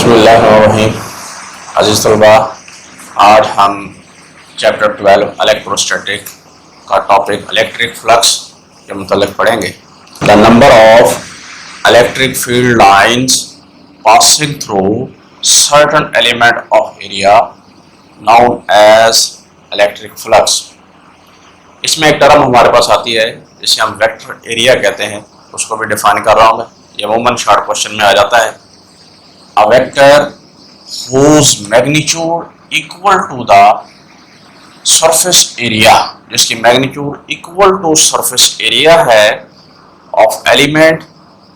बिस्मिल्लाहिर्रहमानिर्रहीम। अज़ीज़ तलबा, आज हम चैप्टर 12 इलेक्ट्रोस्टैटिक का टॉपिक इलेक्ट्रिक फ्लक्स के मुतालिक पढ़ेंगे। The number of electric field lines passing through certain element of area known as electric flux. इसमें एक टर्म हमारे पास आती है जिसे हम वेक्टर एरिया कहते हैं, उसको भी डिफाइन कर रहा हूँ मैं। ये अमूमन शॉर्ट क्वेश्चन में आ जाता है। A vector whose magnitude equal to the surface area, जिसकी magnitude equal to surface area है of element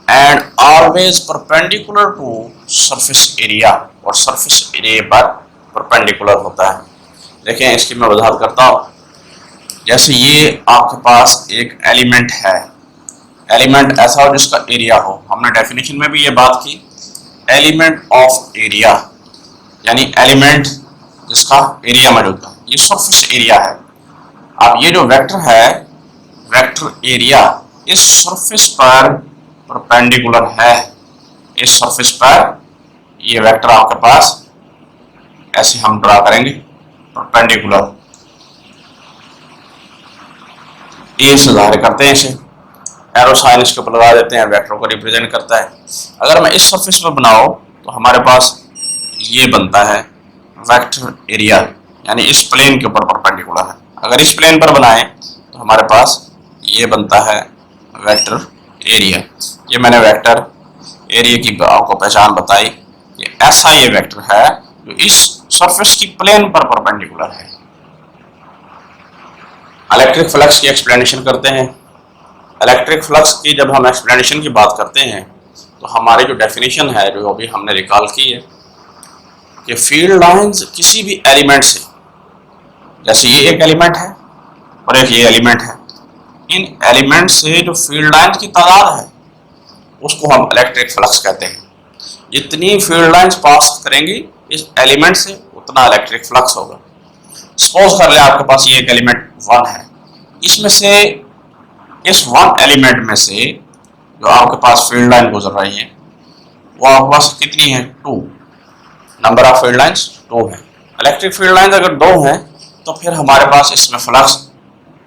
and always perpendicular to surface area, और सरफेस एरिया पर परपेंडिकुलर होता है। देखें, इसकी मैं वजाहत करता हूँ। जैसे ये आपके पास एक एलिमेंट है, एलिमेंट ऐसा हो जिसका एरिया हो। हमने डेफिनेशन में भी ये बात की, एलिमेंट ऑफ एरिया यानी एलिमेंट जिसका एरिया मौजूद है, ये सरफेस एरिया है। अब ये जो वेक्टर है, वेक्टर एरिया इस सरफेस पर परपेंडिकुलर है। इस सरफेस पर ये वेक्टर आपके पास ऐसे हम ड्रा करेंगे, परपेंडिकुलर ए से जाहिर करते हैं, इसे एरो साइन इसके ऊपर लगा देते हैं, वेक्टर को रिप्रेजेंट करता है। अगर मैं इस सरफेस पर बनाओ तो हमारे पास ये बनता है वेक्टर एरिया, यानी इस प्लेन के ऊपर परपेंडिकुलर है। अगर इस प्लेन पर बनाएं तो हमारे पास ये बनता है वेक्टर एरिया। ये मैंने वेक्टर एरिया की आपको पहचान बताई कि ऐसा ये वेक्टर है जो इस सरफेस की प्लेन पर परपेंडिकुलर है। इलेक्ट्रिक फ्लक्स की एक्सप्लेनेशन करते हैं। इलेक्ट्रिक फ्लक्स की जब हम एक्सप्लेनेशन की बात करते हैं तो हमारी जो डेफिनेशन है, जो अभी हमने रिकॉल की है, कि फील्ड लाइंस किसी भी एलिमेंट से, जैसे ये एक एलिमेंट है और एक ये एलिमेंट है, इन एलिमेंट से जो फील्ड लाइंस की तादाद है उसको हम इलेक्ट्रिक फ्लक्स कहते हैं। जितनी फील्ड लाइंस पास करेंगी इस एलिमेंट से उतना इलेक्ट्रिक फ्लक्स होगा। सपोज कर ले आपके पास ये एक एलिमेंट 1 है, इसमें से इस वन एलिमेंट में से जो आपके पास फील्ड लाइन गुजर रही है वो आपके पास कितनी है? 2। नंबर ऑफ फील्ड लाइंस 2 है। इलेक्ट्रिक फील्ड लाइंस अगर 2 हैं तो फिर हमारे पास इसमें फ्लक्स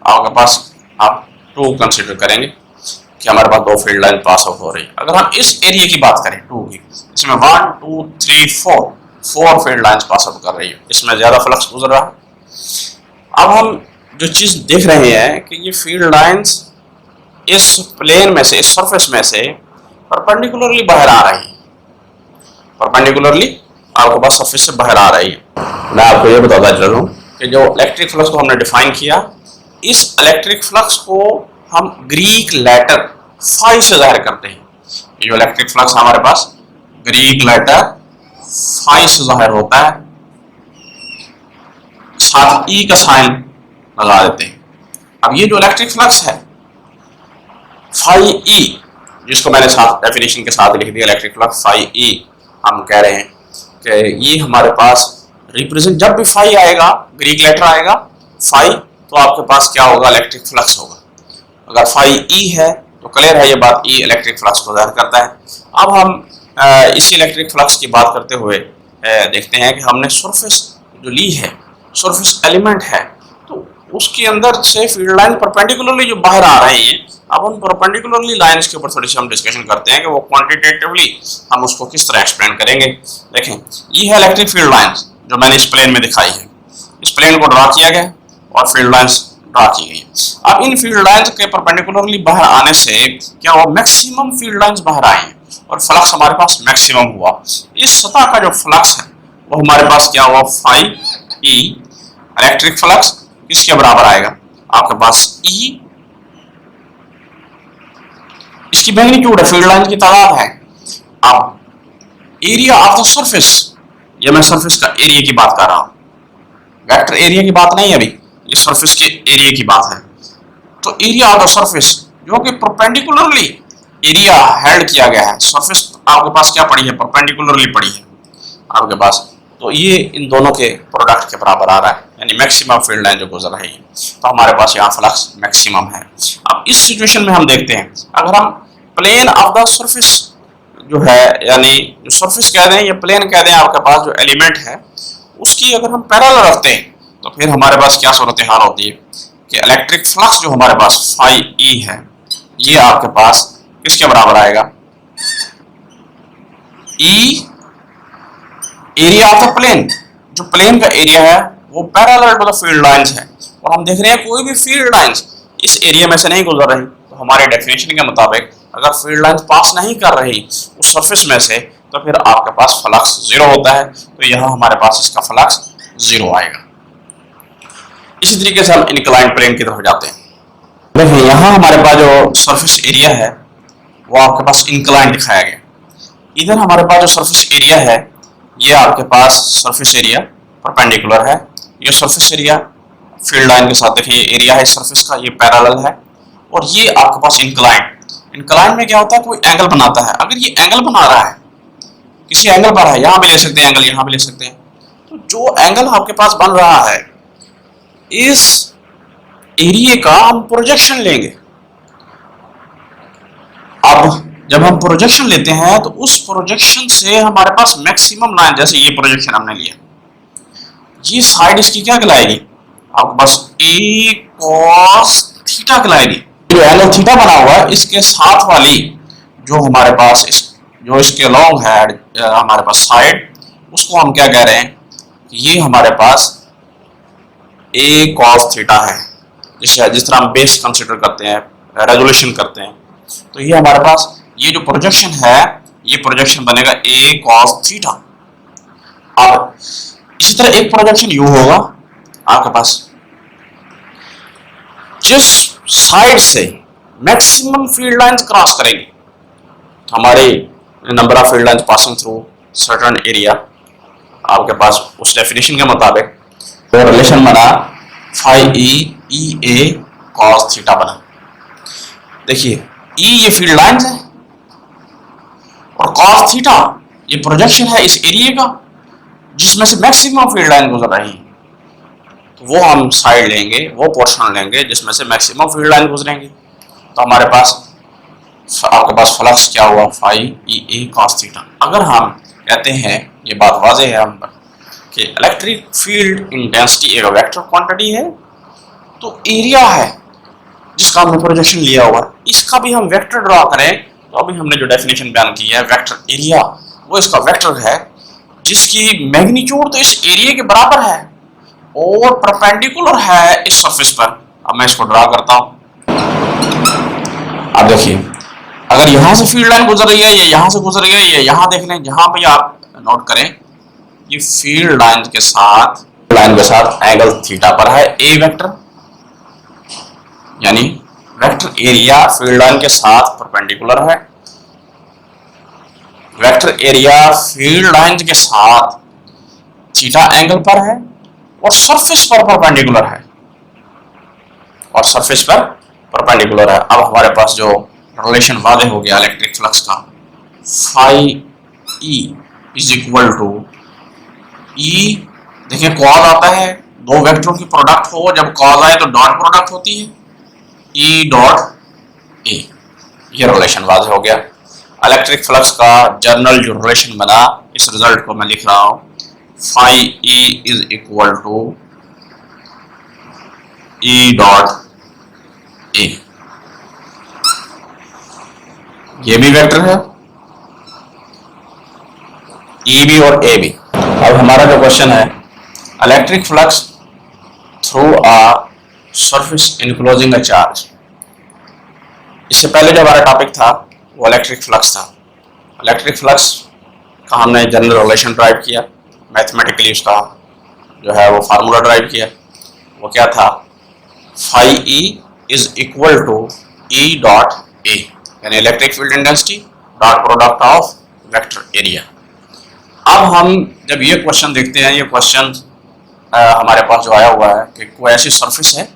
आपके पास आप 2 कंसिडर करेंगे कि हमारे पास 2 फील्ड लाइन पास आउट हो रही है। अगर हम इस एरिया की बात करें 2 की, इसमें 1 2 3 4 फील्ड लाइंस पास आउट कर रही है, इसमें ज्यादा फ्लक्स गुजर रहा है। अब हम जो चीज देख रहे हैं कि ये फील्ड लाइंस इस प्लेन में से, इस सरफेस में से परपेंडिकुलरली बाहर आ रही है, परपेंडिकुलरली आपके पास सरफेस से बाहर आ रही है। मैं आपको ये बताता चलूं कि जो इलेक्ट्रिक फ्लक्स को हमने डिफाइन किया, इस इलेक्ट्रिक फ्लक्स को हम ग्रीक लेटर फाई से जाहिर करते हैं। ये जो इलेक्ट्रिक फ्लक्स हमारे पास ग्रीक लेटर फाई से जाहिर होता है, साथ ई का साइन लगा देते हैं। अब ये जो इलेक्ट्रिक फ्लक्स है फाई ई, जिसको मैंने साथ डेफिनेशन के साथ लिख दिया, इलेक्ट्रिक फ्लक्स फाई ई, हम कह रहे हैं कि ये हमारे पास रिप्रेजेंट, जब भी फाई आएगा, ग्रीक लेटर आएगा फाई, तो आपके पास क्या होगा? इलेक्ट्रिक फ्लक्स होगा। अगर फाई ई है तो क्लियर है ये बात, ई इलेक्ट्रिक फ्लक्स को जाहिर करता है। अब हम इसी इलेक्ट्रिक फ्लक्स की बात करते हुए देखते हैं कि हमने सरफेस जो ली है, सरफेस एलिमेंट है, तो उसके अंदर से फील्ड लाइन परपेंडिकुलरली जो बाहर आ रही है। अब उन परपेंडिकुलरली लाइंस के ऊपर थोड़ी सी हम डिस्कशन करते हैं कि वो क्वांटिटेटिवली हम उसको किस तरह एक्सप्लेन करेंगे। देखें, ये है इलेक्ट्रिक फील्ड लाइंस जो मैंने इस प्लेन में दिखाई है। इस प्लेन को ड्रा किया गया और फील्ड लाइंस ड्रा की गई। अब इन फील्ड लाइंस के परपेंडिकुलरली बाहर आने से क्या हुआ? मैक्सिमम फील्ड लाइंस बाहर आई हैं और फ्लक्स हमारे पास मैक्सिमम हुआ। इस सतह का जो फ्लक्स है वो हमारे पास क्या हुआ? फाई ई इलेक्ट्रिक फ्लक्स किसके बराबर आएगा? आपके पास ई, इसकी मैग्नीट्यूड है, फील्ड लाइन की तादाद है। अब एरिया ऑफ द सरफेस, ये मैं सरफेस का एरिया की बात कर रहा हूं, वेक्टर एरिया की बात नहीं है अभी, ये सरफेस के एरिया की बात है। तो एरिया ऑफ द सरफेस जो कि परपेंडिकुलरली एरिया हेल्ड किया गया है, सरफेस आपके पास क्या पड़ी है? परपेंडिकुलरली पड़ी है आपके पास, तो ये इन दोनों के प्रोडक्ट के बराबर आ रहा है, यानी मैक्सिमम फील्ड लाइन जो गुजर रही है, तो हमारे पास यहाँ फ्लक्स मैक्सिमम है। अब इस सिचुएशन में हम देखते हैं, अगर हम प्लेन ऑफ द सरफेस जो है, यानी जो सरफेस कह दें या प्लेन कह दें, आपके पास जो एलिमेंट है उसकी अगर हम पैरेलल रखते हैं तो फिर हमारे पास क्या सूरत हाल होती है कि इलेक्ट्रिक फ्लक्स जो हमारे पास फाई ई है, ये आपके पास किसके बराबर आएगा, E area of the plane. जो प्लेन का एरिया है वो parallel to the field lines है, और हम देख रहे हैं कोई भी फील्ड लाइंस इस एरिया में से नहीं गुजर रही। तो हमारे डेफिनेशन के मुताबिक अगर फील्ड लाइंस पास नहीं कर रही उस सरफेस में से, तो फिर आपके पास फ्लक्स जीरो होता है। तो यहाँ हमारे पास इसका फ्लक्स जीरो आएगा। इसी तरीके से हम इंक्लाइंड प्लेन की तरफ जाते हैं। देखिए यहाँ हमारे पास जो सरफेस एरिया है वो आपके पास इंक्लाइंड दिखाया गया। इधर हमारे पास जो सरफेस एरिया है ये आपके पास सरफेस एरिया परपेंडिकुलर है। ये सरफेस एरिया फील्ड लाइन के साथ, देखिए ये एरिया है सरफेस का, ये पैरेलल है, और ये आपके पास इंक्लाइंड। इंक्लाइंड में क्या होता है, कोई एंगल बनाता है। अगर ये एंगल बना रहा है, किसी एंगल पर है, यहाँ भी ले सकते हैं एंगल, यहाँ भी ले सकते हैं, तो जो एंगल आपके पास बन रहा है इस एरिया का हम प्रोजेक्शन लेंगे। अब जब हम प्रोजेक्शन लेते हैं तो उस प्रोजेक्शन से हमारे पास मैक्सिमम लाइन, जैसे ये प्रोजेक्शन हमने लिया, ये साइड इसकी क्या कहलाएगी, आपके पास ए कॉस थीटा कहलाएगी। जो एंगल थीटा बना हुआ है इसके साथ वाली जो हमारे पास जो इसके लॉन्ग है हमारे पास साइड, उसको हम क्या कह रहे हैं, ये हमारे पास ए कॉस थीटा है। जिस तरह हम बेस कंसिडर करते हैं, रेजोल्यूशन करते हैं, तो ये हमारे पास ये जो प्रोजेक्शन है ये प्रोजेक्शन बनेगा ए कॉस थीटा। अब इसी तरह एक प्रोजेक्शन यू होगा आपके पास, जिस साइड से मैक्सिमम फील्ड लाइंस क्रॉस करेंगे, तो हमारे number of field lines passing through certain area, आपके पास उस डेफिनेशन के मुताबिक तो रिलेशन बना फाई ई ए कॉस थीटा बना। देखिए ई ये फील्ड लाइंस है और कॉस थीटा ये प्रोजेक्शन है इस एरिया का जिसमें से मैक्सिमम फील्ड लाइन गुजर रही है। तो वो हम साइड लेंगे, वो पोर्शन लेंगे जिसमें से मैक्सिमम फील्ड लाइन गुजरेंगे। तो हमारे पास आपके पास फ्लक्स क्या हुआ, फाई ई ए कॉस थीटा। अगर हम कहते हैं, ये बात वाज़ेह है हम पर, कि इलेक्ट्रिक फील्ड इंटेंसिटी एक वेक्टर क्वांटिटी है, तो एरिया है जिसका हमने प्रोजेक्शन लिया हुआ, इसका भी हम वेक्टर ड्रॉ करें, तो अभी हमने जो डेफिनेशन बयान की है वेक्टर एरिया, वो इसका वेक्टर है जिसकी मैग्नीट्यूड तो इस एरिया के बराबर है और परपेंडिकुलर है इस सरफेस पर। अब मैं इसको ड्रॉ करता हूं। अब देखिए अगर यहां से फील्ड लाइन गुजर रही है या यहां से गुजर रही है, या यहां देख लें, जहां भी आप नोट करें, ये फील्ड लाइन के साथ एंगल थीटा पर है ए वेक्टर, यानी वेक्टर एरिया फील्ड लाइन के साथ परपेंडिकुलर है। वेक्टर एरिया फील्ड लाइन के साथ थीटा एंगल पर है और सरफेस पर परपेंडिकुलर है, अब हमारे पास जो रिलेशन वादे हो गया इलेक्ट्रिक फ्लक्स का, phi E is equal to E, देखिए कॉज आता है, दो वेक्टरों की प्रोडक्ट हो, जब कॉज आए तो डॉट प्रोडक्ट होती है, ई डॉट ए, ये रिलेशन वाज़ेह हो गया। इलेक्ट्रिक फ्लक्स का जर्नल जो रिलेशन बना, इस रिजल्ट को मैं लिख रहा हूं, phi E is equal to E dot A. ये भी वेक्टर है, ई भी और ए भी। अब हमारा जो क्वेश्चन है, electric flux through a surface enclosing a charge. इससे पहले जो हमारा टॉपिक था वो इलेक्ट्रिक फ्लक्स था। इलेक्ट्रिक फ्लक्स का हमने जनरल रिलेशन ड्राइव किया, मैथमेटिकली उसका जो है वो फार्मूला ड्राइव किया। वो क्या था, phi E is equal to E dot A, यानी electric field intensity dot product of vector area. अब हम जब ये क्वेश्चन देखते हैं, ये क्वेश्चन हमारे पास जो आया हुआ है कि कोई ऐसी सरफेस है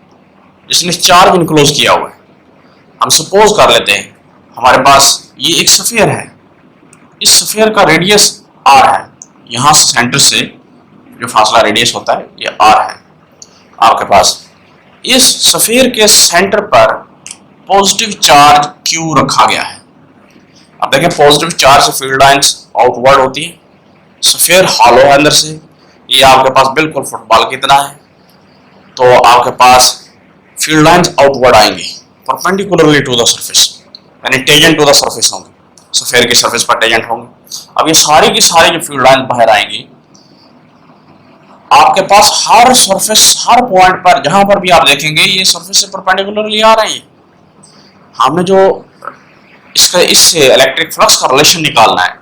जिसने चार्ज इनक्लोज किया हुआ है। हम सपोज कर लेते हैं हमारे पास ये एक स्फीयर है, इस स्फीयर का रेडियस r है, यहाँ से सेंटर से जो फासला रेडियस होता है ये r है। आपके पास इस स्फीयर के सेंटर पर पॉजिटिव चार्ज q रखा गया है। अब देखें पॉजिटिव चार्ज से फील्ड लाइंस आउटवर्ड होती है, सफेयर हॉलो है अंदर से, ये आपके पास बिल्कुल फुटबॉल की तरह है। तो आपके पास फील्ड लाइंस आउटवर्ड आएंगी परपेंडिकुलरली टू द सरफेस, यानी टेजेंट टू द सरफेस होंगे, सफेयर की सरफेस पर टेजेंट होंगे। अब ये सारी की सारी जो फील्ड लाइंस बाहर आएंगी, आपके पास हर सरफेस, हर पॉइंट पर जहां पर भी आप देखेंगे ये सरफेस से परपेंडिकुलरली आ रही है। हमने जो इससे इलेक्ट्रिक फ्लक्स का रिलेशन निकालना है,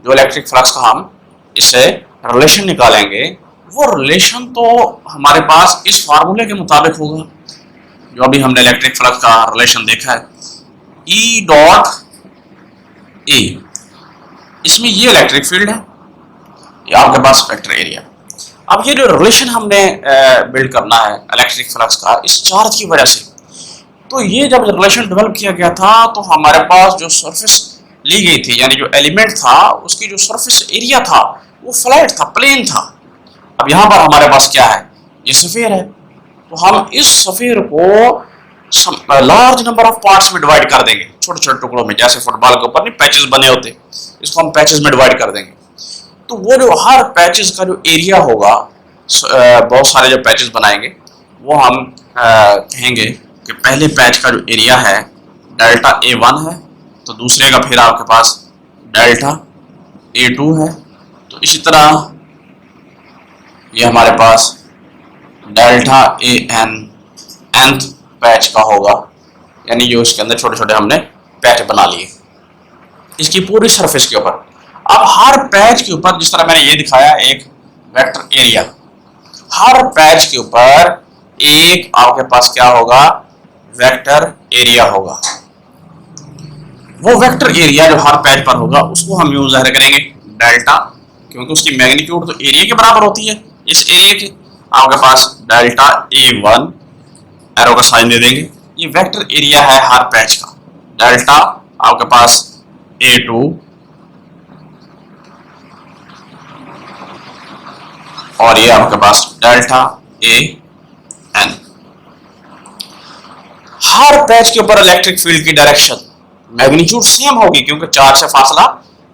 जो इलेक्ट्रिक फ्लक्स का हम इससे रिलेशन निकालेंगे, वो रिलेशन तो हमारे पास इस फार्मूले के मुताबिक होगा जो अभी हमने इलेक्ट्रिक फ्लक्स का रिलेशन देखा है, E डॉट ए। इसमें ये इलेक्ट्रिक फील्ड है, ये आपके पास वेक्टर एरिया। अब ये जो रिलेशन हमने बिल्ड करना है इलेक्ट्रिक फ्लक्स का इस चार्ज की वजह से, तो ये जब रिलेशन डेवलप किया गया था तो हमारे पास जो सरफेस ली गई थी, यानी जो एलिमेंट था उसकी जो सरफेस एरिया था वो फ्लैट था, प्लेन था। अब यहाँ पर हमारे पास क्या है, ये सफेयर है, तो हम इस सफेयर को लार्ज नंबर ऑफ पार्ट्स में डिवाइड कर देंगे, छोटे छोटे टुकड़ों में, जैसे फुटबॉल के ऊपर नहीं पैचेस बने होते, इसको हम पैचेस में डिवाइड कर देंगे। तो वो जो हर पैचेस का जो एरिया होगा, बहुत सारे जो पैचेस बनाएंगे वो हम कहेंगे कि पहले पैच का जो एरिया है डेल्टा A1 है, तो दूसरे का फिर आपके पास डेल्टा A2 है, तो इसी तरह ये हमारे पास डेल्टा AN nth पैच का होगा, यानी जो इसके अंदर छोटे छोटे हमने पैच बना लिए इसकी पूरी सरफेस के ऊपर। अब हर पैच के ऊपर, जिस तरह मैंने ये दिखाया एक वेक्टर एरिया, हर पैच के ऊपर एक आपके पास क्या होगा, वेक्टर एरिया होगा। वो वेक्टर एरिया जो हर पैच पर होगा उसको हम यूज ज़ाहिर करेंगे डेल्टा, क्योंकि उसकी मैग्नीट्यूड तो एरिया के बराबर होती है। इस एरिया की आपके पास डेल्टा A1 एरो का साइन दे देंगे, ये वेक्टर एरिया है हर पैच का। डेल्टा आपके पास A2 और ये आपके पास डेल्टा AN। हर पैच के ऊपर इलेक्ट्रिक फील्ड की डायरेक्शन मैग्नीट्यूड सेम होगी, क्योंकि चार्ज से फासला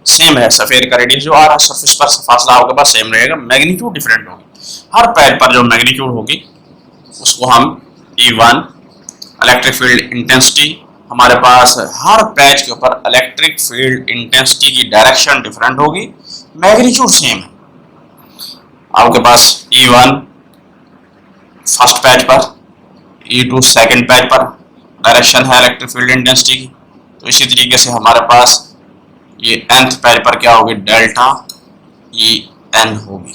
सेम है, सफेयर का रेडियस जो आ रहा है सरफेस पर फासला आपके पास सेम रहेगा, मैग्नीट्यूड डिफरेंट होगी। हर पैच पर जो मैग्नीट्यूड होगी उसको हम E1 इलेक्ट्रिक फील्ड इंटेंसिटी, हमारे पास हर पैच के ऊपर इलेक्ट्रिक फील्ड इंटेंसिटी की डायरेक्शन डिफरेंट होगी, मैग्नीट्यूड सेम है। आपके पास E1 फर्स्ट पैच पर, E2 सेकंड पैच पर डायरेक्शन है इलेक्ट्रिक फील्ड इंटेंसिटी की, तो इसी तरीके से हमारे पास ये nth पैच पर क्या होगी, डेल्टा EN होगी।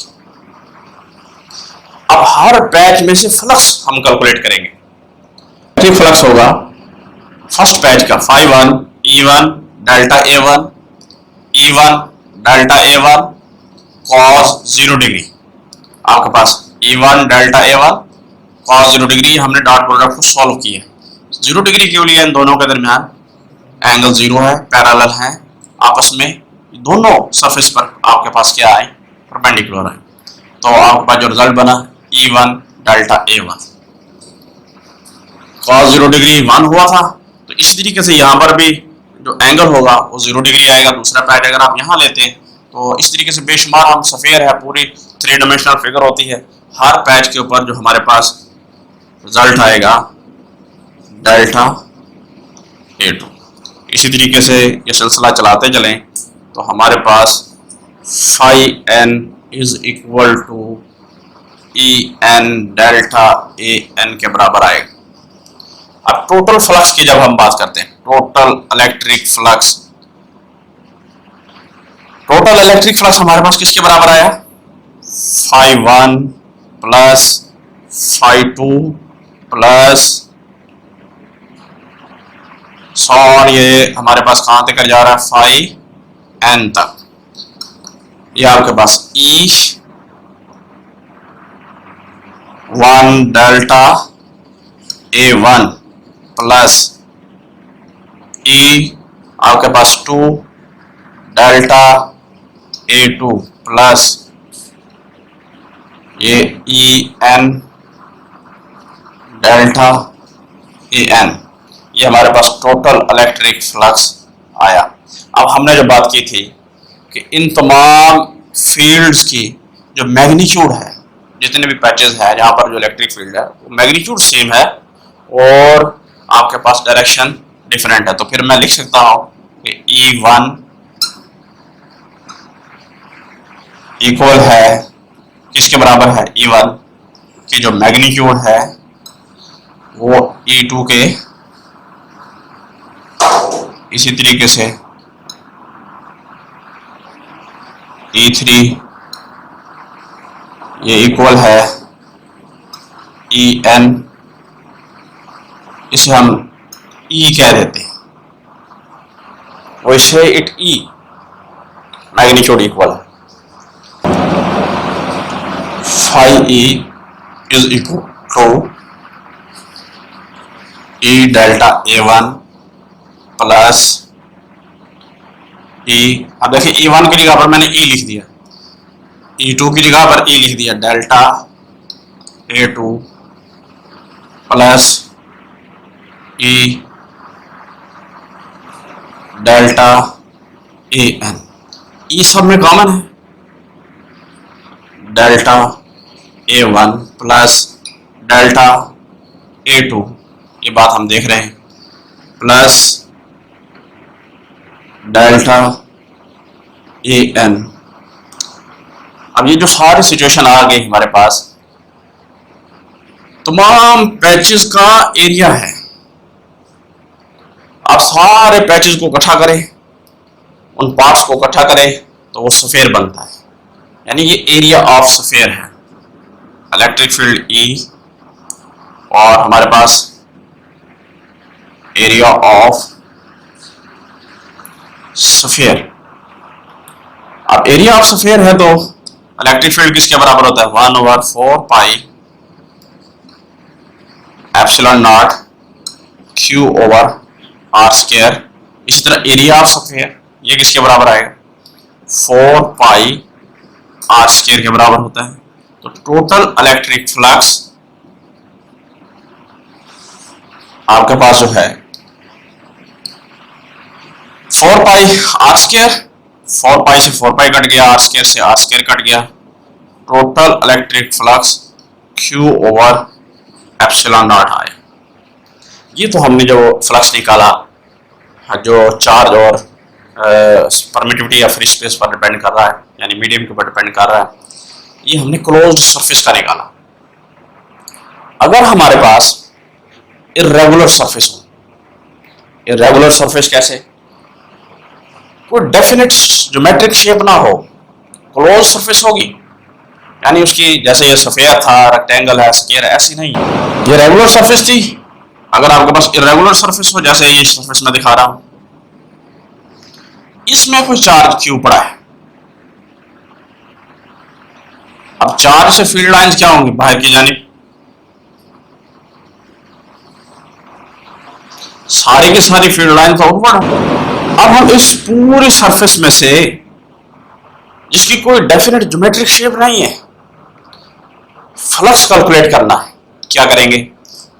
अब हर पैच में से फ्लक्स हम कैलकुलेट करेंगे। इलेक्ट्रिक फ्लक्स होगा फर्स्ट पैच का φ1 E1 delta A1 E1 delta A1 cos 0 degree. आपके पास E1 delta A1 cos 0 degree, हमने डॉट प्रोडक्ट को सॉल्व किया। 0 डिग्री क्यों लिया, इन दोनों के दरमियान एंगल 0 है, पैरेलल है आपस में, दोनों सरफेस पर आपके पास क्या है, परपेंडिकुलर है। तो आपके पास जो रिजल्ट बना E1 delta A1 cos 0 degree 1 हुआ था, तो इसी तरीके से यहाँ पर भी जो एंगल होगा वो 0 डिग्री आएगा। दूसरा पैच अगर आप यहाँ लेते हैं तो इस तरीके से बेशुमार हम सफेयर है, पूरी 3 डायमेंशनल फिगर होती है। हर पैच के ऊपर जो हमारे पास रिजल्ट आएगा डेल्टा A2। इसी तरीके से ये सिलसिला चलाते चलें तो हमारे पास φn is equal to En delta AN के बराबर आएगा। अब टोटल फ्लक्स की जब हम बात करते हैं, total electric flux, total electric flux हमारे पास किसके बराबर आया, φ1 प्लस φ2 प्लस और ये हमारे पास कहां तक जा रहा है, φn तक। ये आपके पास E1 delta A1 plus E आपके पास 2 डेल्टा A2 प्लस ये En डेल्टा AN, ये हमारे पास टोटल इलेक्ट्रिक फ्लक्स आया। अब हमने जो बात की थी कि इन तमाम फील्ड्स की जो मैग्नीट्यूड है, जितने भी पैचेस हैं जहाँ पर जो इलेक्ट्रिक फील्ड है वो मैग्नीट्यूड सेम है और आपके पास डायरेक्शन डिफरेंट है, तो फिर मैं लिख सकता हूँ कि E1 इक्वल है किसके बराबर है, E1 की जो मैग्नीट्यूड है वो E2 के इसी तरीके से E3 ये इक्वल है En, इसे हम E कह देते हैं, वैसे इट E मैग्नीट्यूड इक्वल है phi E is equal to E delta A1 plus E, अब देखिए E1 की जगह पर मैंने E लिख दिया, E2 की जगह पर E लिख दिया, delta A2 plus E delta AN, E सब में कॉमन है, delta A1 plus delta A2, ये बात हम देख रहे हैं, प्लस डेल्टा AN। अब ये जो सारी सिचुएशन आ गई हमारे पास, तमाम पैचेस का एरिया है, आप सारे पैचेस को इकट्ठा करें, उन पार्ट्स को इकट्ठा करें तो वो स्फीयर बनता है, यानी ये एरिया ऑफ स्फीयर है, इलेक्ट्रिक फील्ड E और हमारे पास एरिया ऑफ स्फीयर। अब एरिया ऑफ स्फीयर है तो इलेक्ट्रिक फील्ड किसके बराबर होता है, 1/4 pi epsilon not Q over R square. इसी तरह एरिया ऑफ स्फीयर ये किसके बराबर आएगा, 4 पाई R स्क्वायर के बराबर होता है। तो टोटल इलेक्ट्रिक फ्लक्स आपके पास जो है 4 पाई R स्क्वायर, 4 पाई से 4 पाई कट गया, R स्क्वायर से R स्क्वायर कट गया, total electric flux Q over epsilon not आया। ये तो हमने जो फ्लक्स निकाला जो चार्ज और परमिटिविटी या फ्री स्पेस पर डिपेंड कर रहा है, यानी मीडियम के ऊपर डिपेंड कर रहा है, ये हमने क्लोज्ड सरफेस का निकाला। अगर हमारे पास इर्रेगुलर सरफेस हो, इर्रेगुलर सरफेस कैसे, कोई डेफिनेट ज्योमेट्रिक शेप ना हो, क्लोज सरफेस होगी, यानी उसकी जैसे ये स्फीयर था, रेक्टेंगल है, स्क्वायर है, ऐसी नहीं, ये रेगुलर सरफेस थी। अगर आपके पास इर्रेगुलर सरफेस हो, जैसे ये सरफेस मैं दिखा रहा हूं, इसमें कोई चार्ज क्यू पड़ा है, अब चार्ज से फील्ड लाइंस क्या होंगी, बाहर की जानिब, सारी की सारी फील्ड लाइन आउटवर्ड। अब हम इस पूरे सरफेस में से, जिसकी कोई डेफिनेट ज्योमेट्रिक शेप नहीं है, फ्लक्स कैलकुलेट करना है, क्या करेंगे,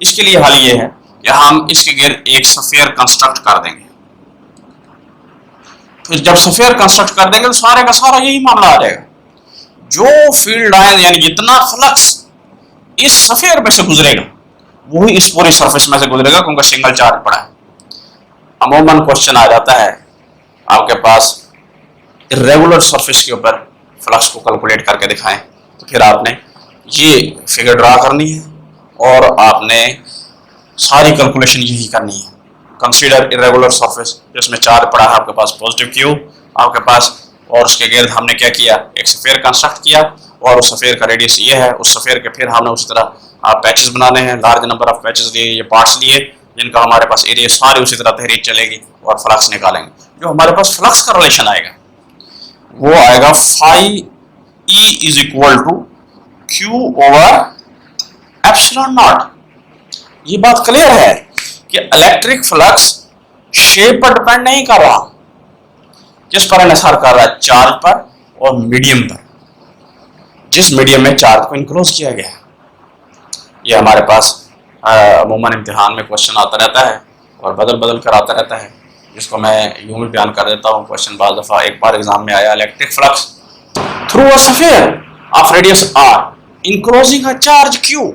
इसके लिए हल ये है कि हम इसके गिर्द एक स्फीयर कंस्ट्रक्ट कर देंगे। फिर जब स्फीयर कंस्ट्रक्ट कर देंगे तो सारे का सारा यही मामला आ जाएगा, जो फील्ड लाइन यानी जितना फ्लक्स इस स्फीयर में से गुजरेगा वही इस पूरी सरफेस में से गुजरेगा, क्योंकि सिंगल चार्ज पड़ा है। अमूमन क्वेश्चन आ जाता है आपके पास इर्रेगुलर सरफेस के ऊपर फ्लक्स को कैलकुलेट करके दिखाएं, तो फिर आपने ये फिगर ड्रा करनी है और आपने सारी कैलकुलेशन यही करनी है। कंसीडर इर्रेगुलर सरफेस जिसमें चार्ज पड़ा है आपके पास पॉजिटिव क्यू आपके पास, और उसके गिर्द हमने क्या किया, एक स्फीयर कंस्ट्रक्ट किया और उस स्फीयर का रेडियस ये है। उस स्फीयर के फिर हमने उसी तरह पैचेस बनाने हैं, लार्ज नंबर ऑफ पैचेस लिए, ये पार्ट्स लिए जिनका हमारे पास एरिया सारी उसी तरह तहरीक चलेगी और फ्लक्स निकालेंगे। जो हमारे पास फ्लक्स का रिलेशन आएगा वो आएगा phi E is equal to Q over epsilon naught. ये बात क्लियर है कि इलेक्ट्रिक फ्लक्स शेप पर डिपेंड नहीं कर रहा, किस पर इन्हिसार कर रहा है, चार्ज पर और मीडियम पर, जिस मीडियम में चार्ज को इनक्लोज किया गया है। ये हमारे पास अमूमन इम्तिहान में क्वेश्चन आता रहता है और बदल बदल कर आता रहता है। जिसको मैं यूं भी बयान कर देता हूँ। क्वेश्चन बार दफ़ा एक बार एग्जाम में आया, electric flux through a sphere of radius r enclosing a charge q।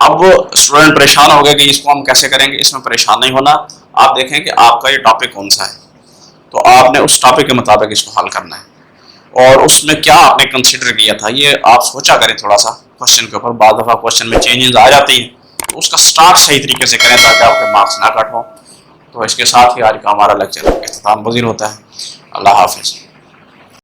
अब स्टूडेंट परेशान हो गए कि इसको हम कैसे करेंगे। इसमें परेशान नहीं होना, आप देखें कि आपका ये टॉपिक कौन सा है, तो आपने उस टॉपिक के मुताबिक इसको हल करना है और उसमें क्या आपने कंसिडर किया था ये आप सोचा करें थोड़ा सा क्वेश्चन के ऊपर। बाद दफ़ा क्वेश्चन में चेंजेस आ जाती हैं, तो उसका स्टार्ट सही तरीके से करें ताकि आपके मार्क्स ना कट हों। तो इसके साथ ही आज का हमारा लेक्चर इख्तिताम पज़ीर होता है। अल्लाह हाफ़िज़।